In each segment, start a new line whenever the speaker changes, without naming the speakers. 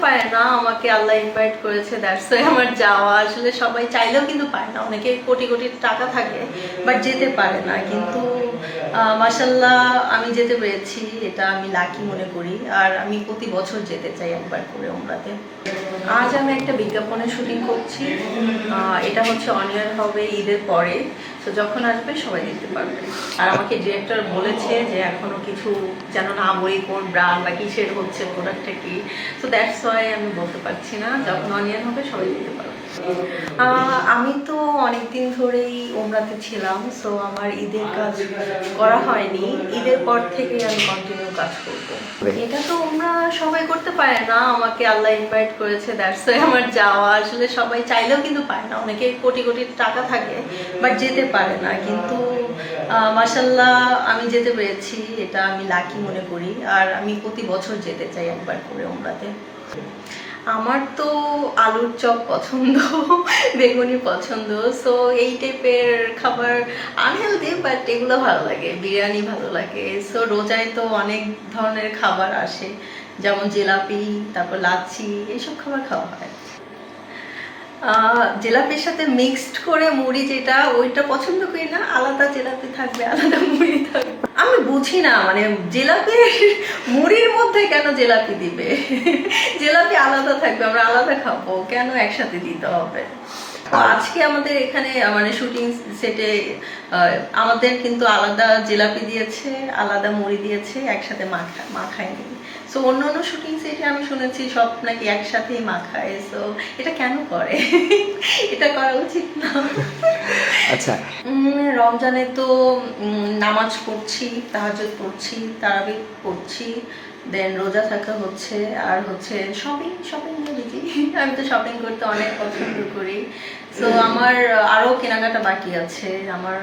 পারে না, আমাকে আল্লাহ ইনভাইট করেছে, দ্যাটস ওয়াই আমার যাওয়া। আসলে সবাই চাইলেও কিন্তু পায় না, অনেকে কোটি কোটি টাকা থাকে বাট যেতে পারে না। কিন্তু মাশাআল্লাহ আমি যেতে পেরেছি, এটা আমি লাকি মনে করি। আর আমি প্রতি বছর যেতে চাই একবার করে উমরাতে। আজ আমি একটা বিজ্ঞাপনের শুটিং করছি, এটা হচ্ছে অন ইয়ার হবে ঈদের পরে। তো যখন আসবে সবাই দেখতে পারবে। আর আমাকে ডিরেক্টর বলেছে যে এখনো কিছু যেন না বলি কোন ব্র্যান্ড বা কিসের হচ্ছে প্রোডাক্টটা কি। তো দ্যাটস ওয়াই আমি বলতে পারছি না, যখন অন ইয়ার হবে সবাই দেখতে পারবে। আমি তো অনেকদিন ধরেই উমরাতে ছিলাম, সো আমার ঈদের কাজ করা হয়নি। ঈদের পর থেকেই আমি কন্টিনিউ কাজ করব। এটা তো উমরা সবাই করতে পারে না, আমাকে আল্লাহ ইনভাইট করেছে, দ্যাটস ওয়াই আমার যাওয়া। আসলে সবাই চাইলেও কিন্তু পায় না, অনেকে কোটি কোটি টাকা থাকে বাট যেতে পারে না। কিন্তু মাশাআল্লাহ আমি যেতে পেরেছি, এটা আমি লাকি মনে করি। আর আমি প্রতি বছর যেতে চাই একবার করে উমরাতে। আমার তো আলুর চপ পছন্দ, বেগুনি পছন্দ। সো এই টাইপের খাবার আনহেলদি বাট এগুলো ভালো লাগে, বিরিয়ানি ভালো লাগে। সো রোজায় তো অনেক ধরনের খাবার আসে, যেমন জিলাপি, তারপর লাচ্ছি, এইসব খাবার খাওয়া হয়। জিলাপির সাথে মিক্সড করে মুড়ি, যেটা ওইটা পছন্দ করি না। আলাদা জিলাপি থাকবে, আলাদা মুড়ি থাকবে। আমি বুঝি না, মানে জিলাপি মুড়ির মধ্যে কেন জিলাপি দিবে? জিলাপি আলাদা থাকবে, আমরা আলাদা খাবো, কেন একসাথে দিতে হবে? আজকে আমাদের এখানে মানে শুটিং সেটে আমাদের কিন্তু আলাদা জিলাপি দিয়েছে, আলাদা মুড়ি দিয়েছে, একসাথে মাখায়নি। সো অন্য অন্য শুটিং সেটে আমি শুনেছি সব নাকি একসাথেই মাখায়। সো এটা কেন করে? এটা করা উচিত না।
আচ্ছা,
রমজানে তো নামাজ পড়ছি, তাহাজ্জুদ পড়ছি, তারাবি পড়ছি, দেন রোজা থাকা হচ্ছে, আর হচ্ছে শপিং বিজি। আমি তো শপিং করতে অনেক পছন্দ করি। সো আমার আরও কেনাকাটা বাকি আছে, আমার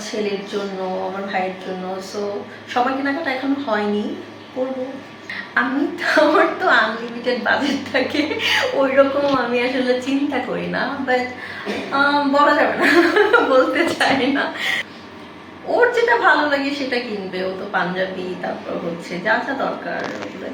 ছেলের জন্য, আমার ভাইয়ের জন্য। সো সবার কেনাকাটা এখনো হয়নি, করবো। আমার তো আনলিমিটেড বাজেট থাকে, ওই রকম আমি আসলে চিন্তা করি না। বাট বলা যাবে না, বলতে চাই না। ওর যেটা ভালো লাগে সেটা কিনবে, ও তো পাঞ্জাবি, তারপর হচ্ছে যা যা দরকার ওগুলো।